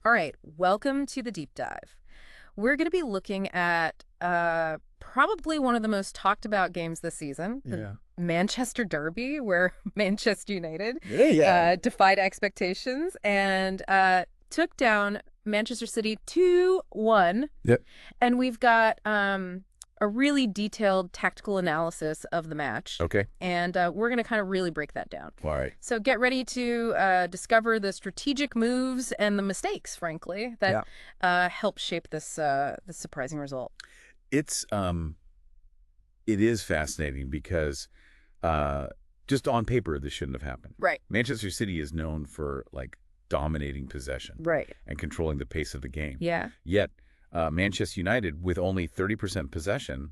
All right, welcome to the deep dive. We're going to be looking at probably one of the most talked about games this season, the Manchester Derby, where Manchester United defied expectations and took down Manchester City 2-1. Yep. And we've got a really detailed tactical analysis of the match. Okay. And we're going to kind of really break that down. All right. So get ready to discover the strategic moves and the mistakes, frankly, that help shape this this surprising result. It is fascinating because just on paper, this shouldn't have happened. Right. Manchester City is known for dominating possession. Right. And controlling the pace of the game. Yeah. Yet, Manchester United, with only 30% possession,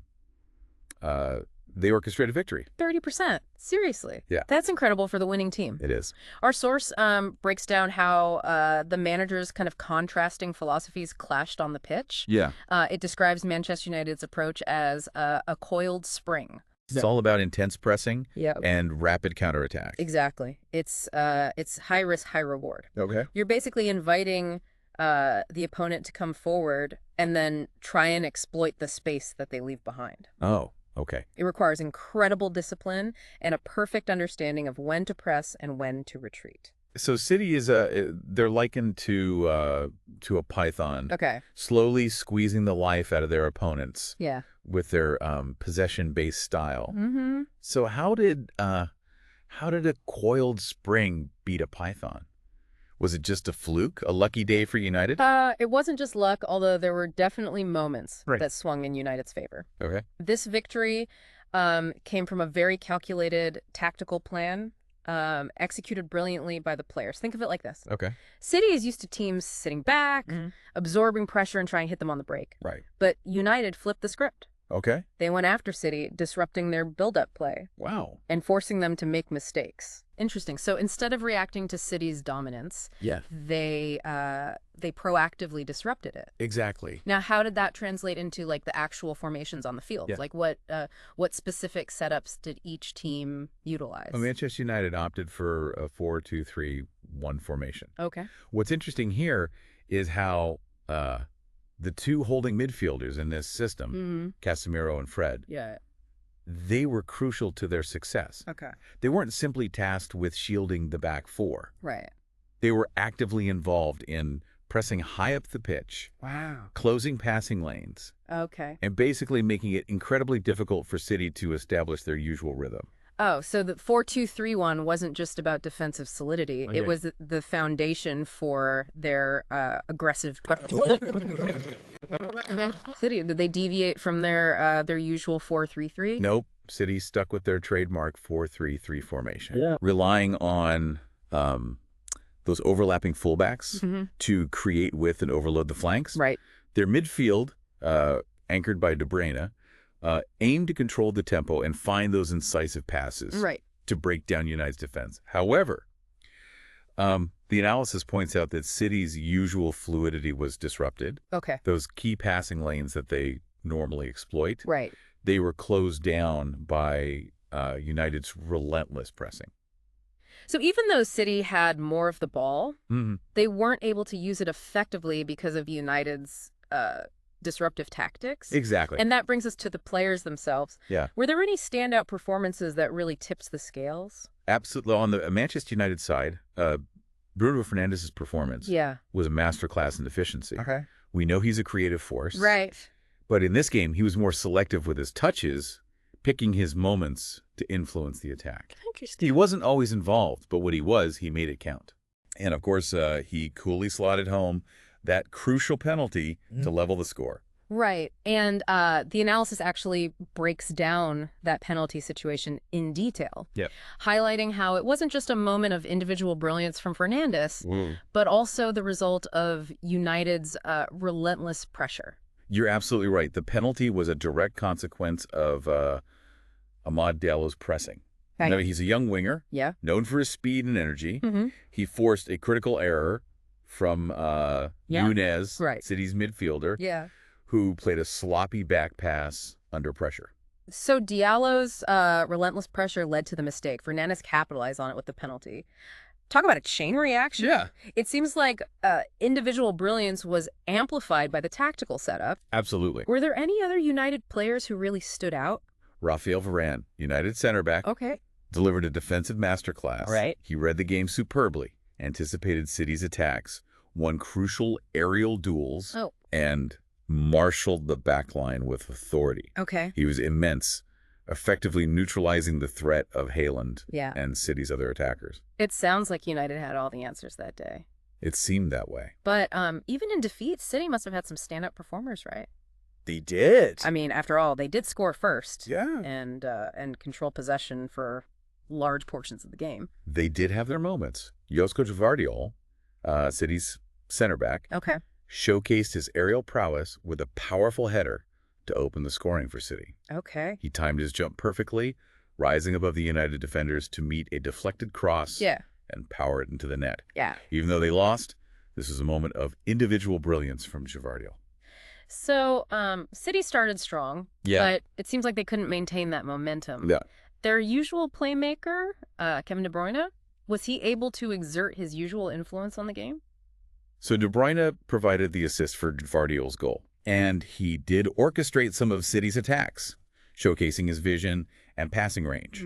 they orchestrated victory. 30%. Seriously. Yeah. That's incredible for the winning team. It is. Our source breaks down how the managers' kind of contrasting philosophies clashed on the pitch. Yeah. It describes Manchester United's approach as a coiled spring. It's all about intense pressing and rapid counterattack. Exactly. It's high risk, high reward. Okay. You're basically inviting the opponent to come forward and then try and exploit the space that they leave behind. Oh, okay. It requires incredible discipline and a perfect understanding of when to press and when to retreat. So City is they're likened to a python. Okay. Slowly squeezing the life out of their opponents. Yeah. With their possession-based style. Mm-hmm. So how did a coiled spring beat a python? Was it just a fluke, a lucky day for United? It wasn't just luck, although there were definitely moments that swung in United's favor. Okay. This victory came from a very calculated tactical plan, executed brilliantly by the players. Think of it like this. Okay. City is used to teams sitting back, absorbing pressure and trying to hit them on the break. Right. But United flipped the script. Okay. They went after City, disrupting their build-up play. Wow. And forcing them to make mistakes. Interesting. So instead of reacting to City's dominance, they proactively disrupted it. Exactly. Now, how did that translate into the actual formations on the field? Yeah. What specific setups did each team utilize? Well, Manchester United opted for a 4-2-3-1 formation. Okay. What's interesting here is how the two holding midfielders in this system, Casemiro and Fred, they were crucial to their success. Okay. They weren't simply tasked with shielding the back four. Right. They were actively involved in pressing high up the pitch, closing passing lanes, and basically making it incredibly difficult for City to establish their usual rhythm. Oh, so the 4-2-3-1 wasn't just about defensive solidity. It was the foundation for their aggressive City. Did they deviate from their usual 4-3-3? Nope. City stuck with their trademark 4-3-3 formation, relying on those overlapping fullbacks to create width and overload the flanks. Right. Their midfield, anchored by De Bruyne, aimed to control the tempo and find those incisive passes to break down United's defense. However, the analysis points out that City's usual fluidity was disrupted. Okay. Those key passing lanes that they normally exploit, Right. they were closed down by United's relentless pressing. So even though City had more of the ball, they weren't able to use it effectively because of United's disruptive tactics. Exactly. And that brings us to the players themselves. Yeah. Were there any standout performances that really tipped the scales? Absolutely. On the Manchester United side, Bruno Fernandes's performance was a masterclass in efficiency. Okay. We know he's a creative force. Right. But in this game, he was more selective with his touches, picking his moments to influence the attack. Interesting. He wasn't always involved, but what he was, he made it count. And of course, he coolly slotted home that crucial penalty to level the score. Right. And the analysis actually breaks down that penalty situation in detail, highlighting how it wasn't just a moment of individual brilliance from Fernandes, but also the result of United's relentless pressure. You're absolutely right. The penalty was a direct consequence of Amad Diallo's pressing. Now, he's a young winger, known for his speed and energy. He forced a critical error from Nunez, City's midfielder, who played a sloppy back pass under pressure. So Diallo's relentless pressure led to the mistake. Fernandes capitalized on it with the penalty. Talk about a chain reaction. Yeah. It seems like individual brilliance was amplified by the tactical setup. Absolutely. Were there any other United players who really stood out? Rafael Varane, United center back, delivered a defensive masterclass. Right. He read the game superbly, anticipated City's attacks, won crucial aerial duels, and marshaled the backline with authority. He was immense, effectively neutralizing the threat of Haaland and City's other attackers. It sounds like United had all the answers that day. It seemed that way. But even in defeat, City must have had some stand-up performers, right? They did. I mean, after all, they did score first. Yeah. And control possession for large portions of the game. They did have their moments. Josko Gvardiol, City's center back, showcased his aerial prowess with a powerful header to open the scoring for City. He timed his jump perfectly, rising above the United defenders to meet a deflected cross and power it into the net. Even though they lost, this was a moment of individual brilliance from Gvardiol. So, City started strong, but it seems like they couldn't maintain that momentum. Their usual playmaker, Kevin De Bruyne, was he able to exert his usual influence on the game? So De Bruyne provided the assist for Gvardiol's goal, and he did orchestrate some of City's attacks, showcasing his vision and passing range.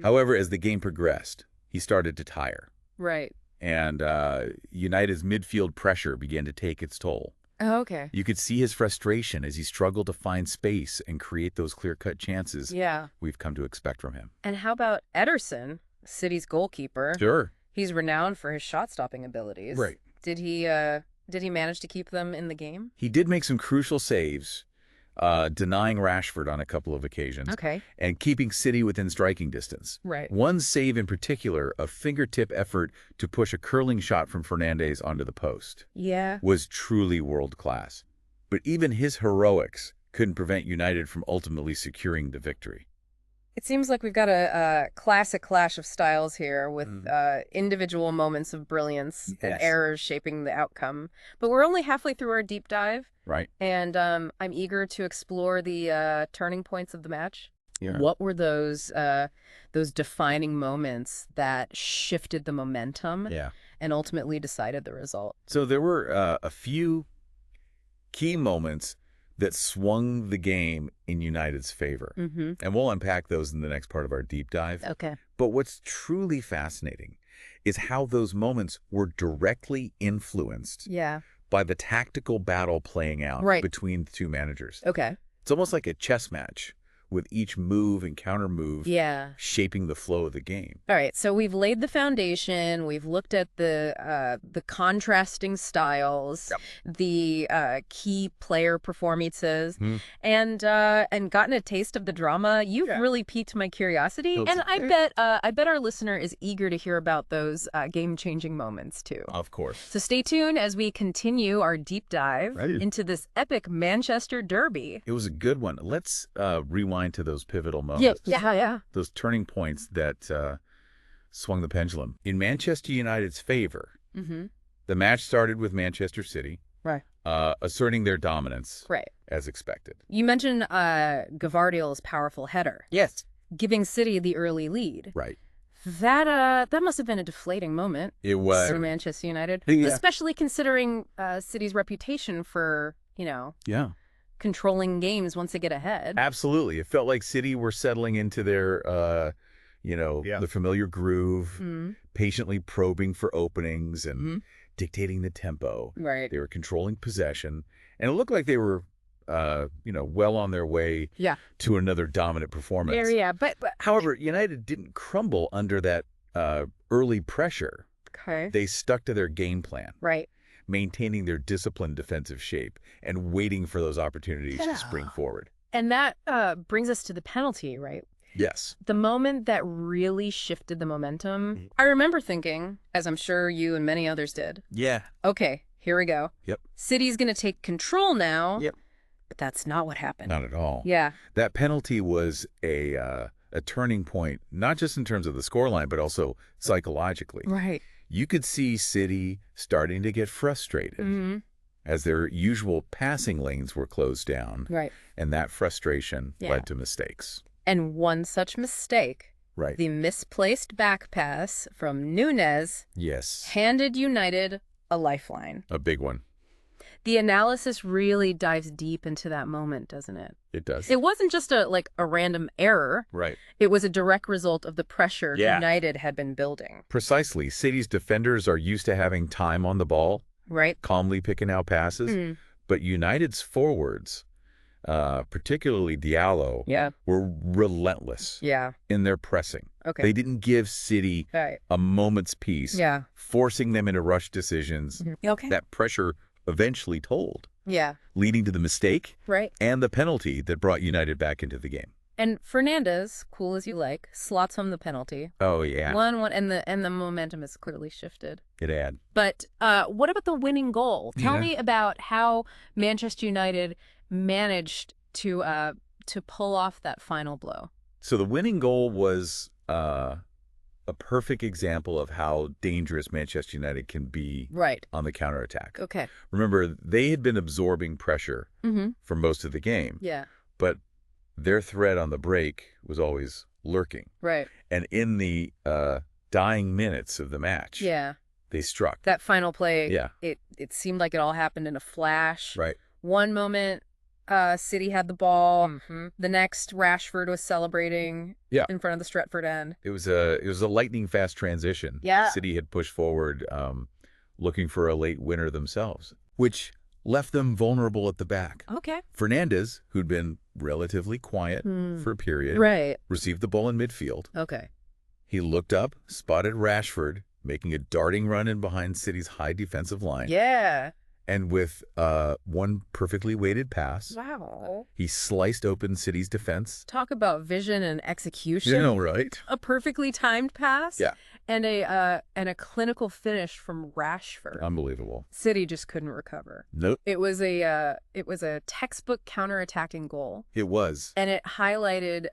However, as the game progressed, he started to tire. And United's midfield pressure began to take its toll. You could see his frustration as he struggled to find space and create those clear-cut chances we've come to expect from him. And how about Ederson, City's goalkeeper? He's renowned for his shot-stopping abilities. Did he manage to keep them in the game? He did make some crucial saves, denying Rashford on a couple of occasions, and keeping City within striking distance. One save in particular, a fingertip effort to push a curling shot from Fernandes onto the post, was truly world-class. But even his heroics couldn't prevent United from ultimately securing the victory. It seems like we've got a classic clash of styles here with individual moments of brilliance and errors shaping the outcome. But we're only halfway through our deep dive. And I'm eager to explore the turning points of the match. What were those defining moments that shifted the momentum and ultimately decided the result? So there were a few key moments that swung the game in United's favor. And we'll unpack those in the next part of our deep dive. But what's truly fascinating is how those moments were directly influenced by the tactical battle playing out between the two managers. It's almost like a chess match with each move and counter move shaping the flow of the game. All right, so we've laid the foundation. We've looked at the contrasting styles, the key player performances, and gotten a taste of the drama. You've really piqued my curiosity, and I bet our listener is eager to hear about those game-changing moments too. Of course. So stay tuned as we continue our deep dive into this epic Manchester derby. It was a good one. Let's rewind to those pivotal moments. Those turning points that swung the pendulum. In Manchester United's favor, the match started with Manchester City asserting their dominance as expected. You mentioned Gvardiol's powerful header. Giving City the early lead. That must have been a deflating moment. It was. For Manchester United. Especially considering City's reputation for, controlling games once they get ahead. Absolutely. It felt like City were settling into their, the familiar groove, patiently probing for openings and dictating the tempo. They were controlling possession. And it looked like they were, well on their way to another dominant performance. But however, United didn't crumble under that early pressure. They stuck to their game plan. Maintaining their disciplined defensive shape and waiting for those opportunities to spring forward. And that brings us to the penalty, right? Yes. The moment that really shifted the momentum. I remember thinking, as I'm sure you and many others did. Okay, here we go. City's going to take control now. But that's not what happened. Not at all. That penalty was a turning point, not just in terms of the scoreline, but also psychologically. You could see City starting to get frustrated as their usual passing lanes were closed down. And that frustration led to mistakes. And one such mistake Right. The misplaced back pass from Núñez handed United a lifeline. A big one. The analysis really dives deep into that moment, doesn't it? It does. It wasn't just a random error. Right. It was a direct result of the pressure United had been building. Precisely. City's defenders are used to having time on the ball. Right. Calmly picking out passes. But United's forwards, particularly Diallo, were relentless in their pressing. Okay. They didn't give City a moment's peace, forcing them into rush decisions. Okay. That pressure eventually told, leading to the mistake and the penalty that brought United back into the game. And Fernandes, cool as you like, slots home the penalty. Oh, yeah. 1-1, and the momentum has clearly shifted. It had. But what about the winning goal? Tell me about how Manchester United managed to pull off that final blow. So the winning goal was a perfect example of how dangerous Manchester United can be on the counterattack. Okay. Remember, they had been absorbing pressure for most of the game. Yeah. But their threat on the break was always lurking. Right. And in the dying minutes of the match, they struck. That final play, it seemed like it all happened in a flash. Right. One moment, City had the ball. The next, Rashford was celebrating in front of the Stretford end. It was a lightning fast transition. Yeah. City had pushed forward, looking for a late winner themselves, which left them vulnerable at the back. Okay. Fernandes, who'd been relatively quiet for a period, received the ball in midfield. Okay. He looked up, spotted Rashford making a darting run in behind City's high defensive line. Yeah. And with one perfectly weighted pass, he sliced open City's defense. Talk about vision and execution. You know, right? A perfectly timed pass. Yeah. And a clinical finish from Rashford. Unbelievable. City just couldn't recover. Nope. It was a textbook counterattacking goal. It was. And it highlighted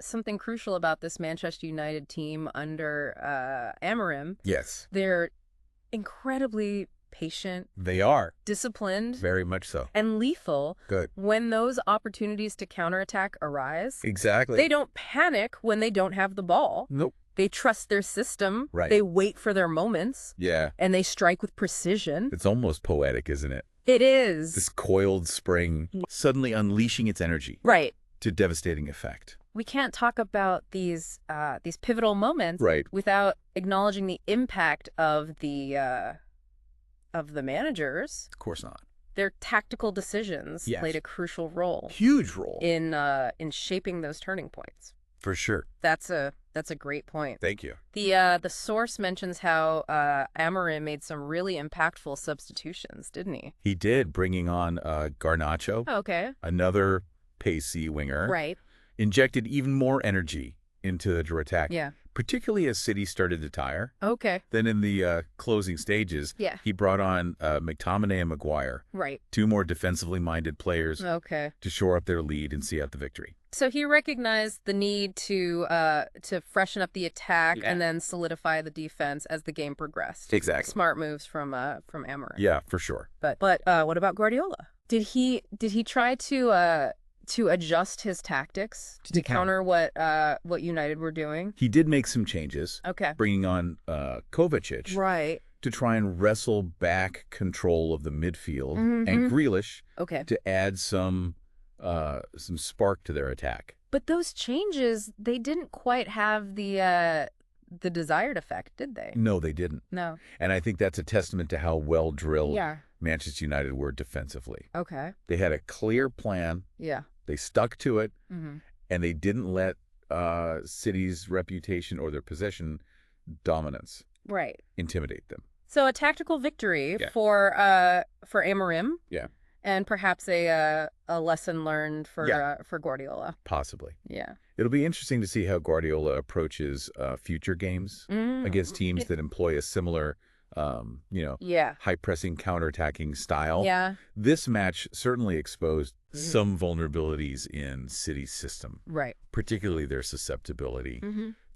something crucial about this Manchester United team under Amorim. Yes. They're incredibly patient. They are. Disciplined. Very much so. And lethal. Good. When those opportunities to counterattack arise. Exactly. They don't panic when they don't have the ball. Nope. They trust their system. Right. They wait for their moments. Yeah. And they strike with precision. It's almost poetic, isn't it? It is. This coiled spring suddenly unleashing its energy. Right. To devastating effect. We can't talk about these pivotal moments without acknowledging the impact of the managers. Of course not. Their tactical decisions played a crucial role. Huge role. In shaping those turning points. For sure. That's a great point. Thank you. The source mentions how Amorim made some really impactful substitutions, didn't he? He did, bringing on Garnacho. Oh, okay. Another pacey winger. Right. Injected even more energy into the attack. Yeah. Particularly as City started to tire. Okay. Then in the closing stages, he brought on McTominay and Maguire. Right. Two more defensively minded players. Okay. To shore up their lead and see out the victory. So he recognized the need to freshen up the attack and then solidify the defense as the game progressed. Exactly. Smart moves from Amorim. Yeah, for sure. But what about Guardiola? Did he try to adjust his tactics to counter what United were doing? He did make some changes. Okay. Bringing on Kovacic. Right. To try and wrestle back control of the midfield and Grealish. Okay. To add some spark to their attack. But those changes, they didn't quite have the desired effect, did they? No, they didn't. No. And I think that's a testament to how well drilled Manchester United were defensively. Okay. They had a clear plan. Yeah. They stuck to it, and they didn't let City's reputation or their possession dominance intimidate them. So a tactical victory for Amorim. Yeah. And perhaps a lesson learned for Guardiola. Possibly. Yeah. It'll be interesting to see how Guardiola approaches future games against teams that employ a similar, high-pressing, counterattacking style. Yeah. This match certainly exposed some vulnerabilities in City's system. Right. Particularly their susceptibility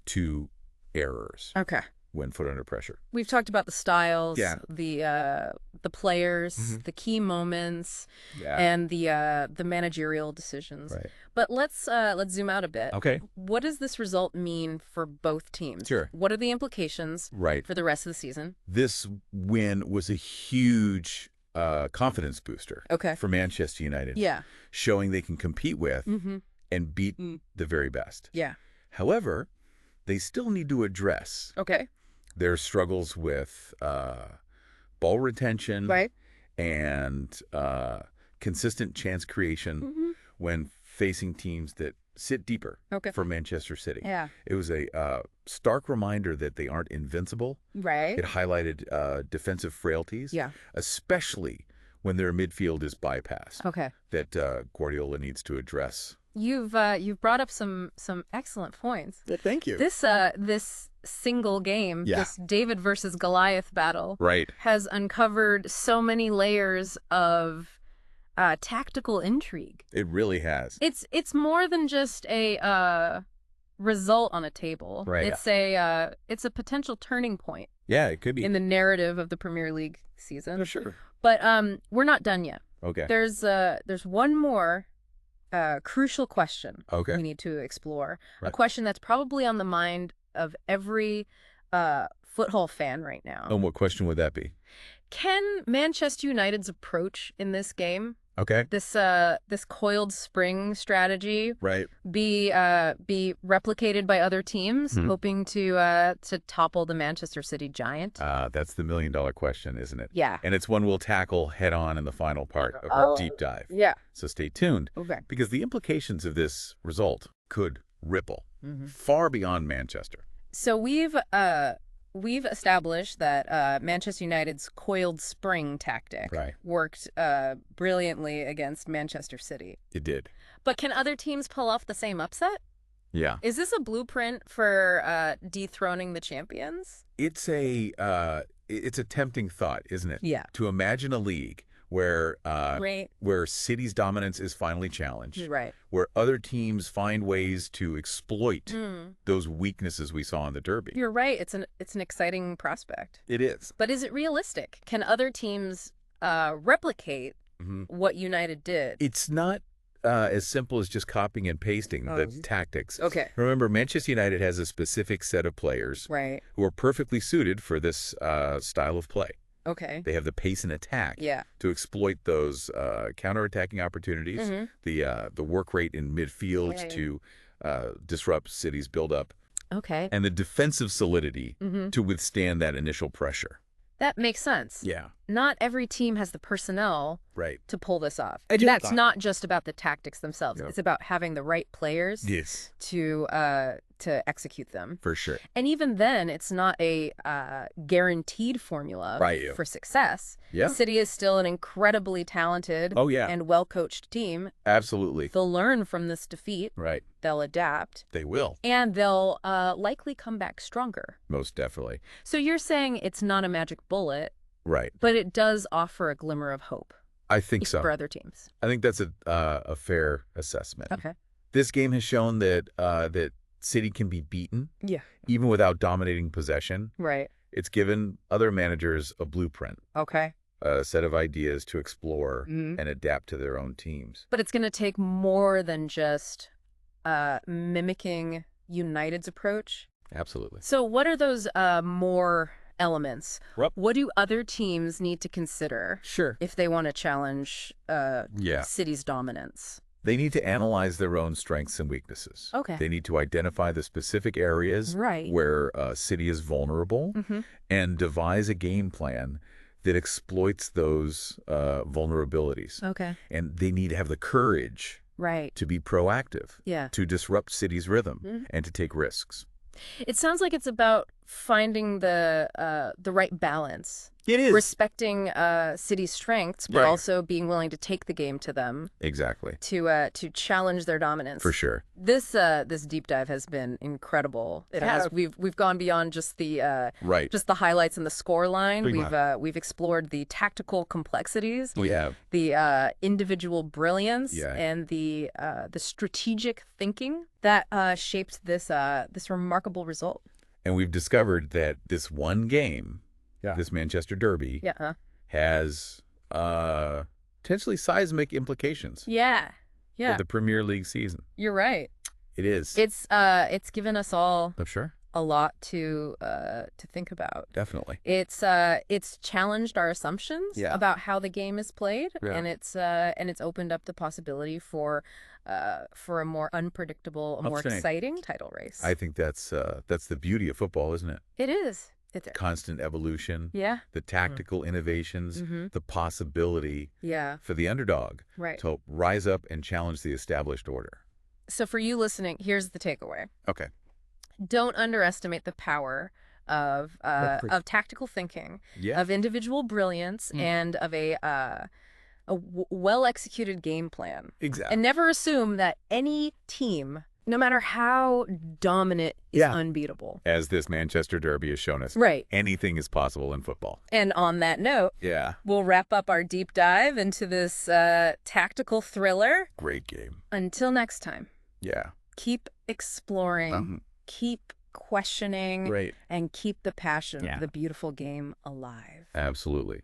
to errors. Okay. when put under pressure. We've talked about the styles, the players, the key moments, and the managerial decisions. Right. But let's zoom out a bit. Okay. What does this result mean for both teams? Sure. What are the implications for the rest of the season? This win was a huge confidence booster for Manchester United. Yeah. Showing they can compete with and beat the very best. Yeah. However, they still need to address their struggles with ball retention and consistent chance creation when facing teams that sit deeper for Manchester City. Yeah. It was a stark reminder that they aren't invincible. Right. It highlighted defensive frailties, especially when their midfield is bypassed, that Guardiola needs to address. You've brought up some excellent points. Thank you. This single game, this David versus Goliath battle, has uncovered so many layers of tactical intrigue. It really has. It's more than just a result on a table. Right. It's a potential turning point. Yeah, it could be in the narrative of the Premier League season. For sure. But we're not done yet. Okay. There's one more crucial question we need to explore. A question that's probably on the mind of every football fan right now. And what question would that be? Can Manchester United's approach in this game, this coiled spring strategy, be replicated by other teams hoping to topple the Manchester City giant? That's the million-dollar question, isn't it? Yeah. And it's one we'll tackle head-on in the final part of our deep dive. Yeah. So stay tuned. Okay. Because the implications of this result could ripple far beyond Manchester. So we've established that Manchester United's coiled spring tactic worked brilliantly against Manchester City. It did. But can other teams pull off the same upset? Yeah. Is this a blueprint for dethroning the champions? It's a tempting thought, isn't it? Yeah. To imagine a league where City's dominance is finally challenged, where other teams find ways to exploit those weaknesses we saw in the Derby. You're right. It's an exciting prospect. It is. But is it realistic? Can other teams replicate what United did? It's not as simple as just copying and pasting the tactics. Okay. Remember, Manchester United has a specific set of players who are perfectly suited for this style of play. Okay. They have the pace and attack to exploit those counterattacking opportunities, the work rate in midfield to disrupt City's buildup, and the defensive solidity to withstand that initial pressure. That makes sense. Yeah. Not every team has the personnel to pull this off. That's not just about the tactics themselves. It's about having the right players to execute them. For sure. And even then, it's not a guaranteed formula for success. Yeah. City is still an incredibly talented and well-coached team. Absolutely. They'll learn from this defeat. Right. They'll adapt. They will. And they'll likely come back stronger. Most definitely. So you're saying it's not a magic bullet. Right. But it does offer a glimmer of hope. I think so. For other teams. I think that's a fair assessment. Okay. This game has shown that City can be beaten, even without dominating possession. Right. It's given other managers a blueprint. Okay. A set of ideas to explore and adapt to their own teams. But it's going to take more than just mimicking United's approach. Absolutely. So what are those more elements? What do other teams need to consider if they want to challenge City's dominance? They need to analyze their own strengths and weaknesses. Okay. They need to identify the specific areas where City is vulnerable and devise a game plan that exploits those vulnerabilities. Okay. And they need to have the courage to be proactive, to disrupt City's rhythm and to take risks. It sounds like it's about finding the right balance. It is. Respecting City's strengths, but also being willing to take the game to them. Exactly. To challenge their dominance. For sure. This deep dive has been incredible. It has. We've gone beyond just the just the highlights and the score line. We've explored the tactical complexities. We have the individual brilliance and the strategic thinking that shaped this remarkable result. And we've discovered that this one game, this Manchester Derby, has potentially seismic implications. Yeah. For the Premier League season. You're right. It is. It's given us all a lot to think about. Definitely. It's challenged our assumptions about how the game is played, and it's opened up the possibility for a more unpredictable, a more exciting title race. I think that's the beauty of football, isn't it? It is. It's constant evolution. Yeah. The tactical innovations, the possibility for the underdog to rise up and challenge the established order. So for you listening, here's the takeaway. Okay. Don't underestimate the power of tactical thinking, of individual brilliance, and of a well-executed game plan. Exactly. And never assume that any team, no matter how dominant, is unbeatable. As this Manchester Derby has shown us. Right. Anything is possible in football. And on that note, we'll wrap up our deep dive into this tactical thriller. Great game. Until next time. Yeah. Keep exploring. Keep questioning. Right. And keep the passion of the beautiful game alive. Absolutely.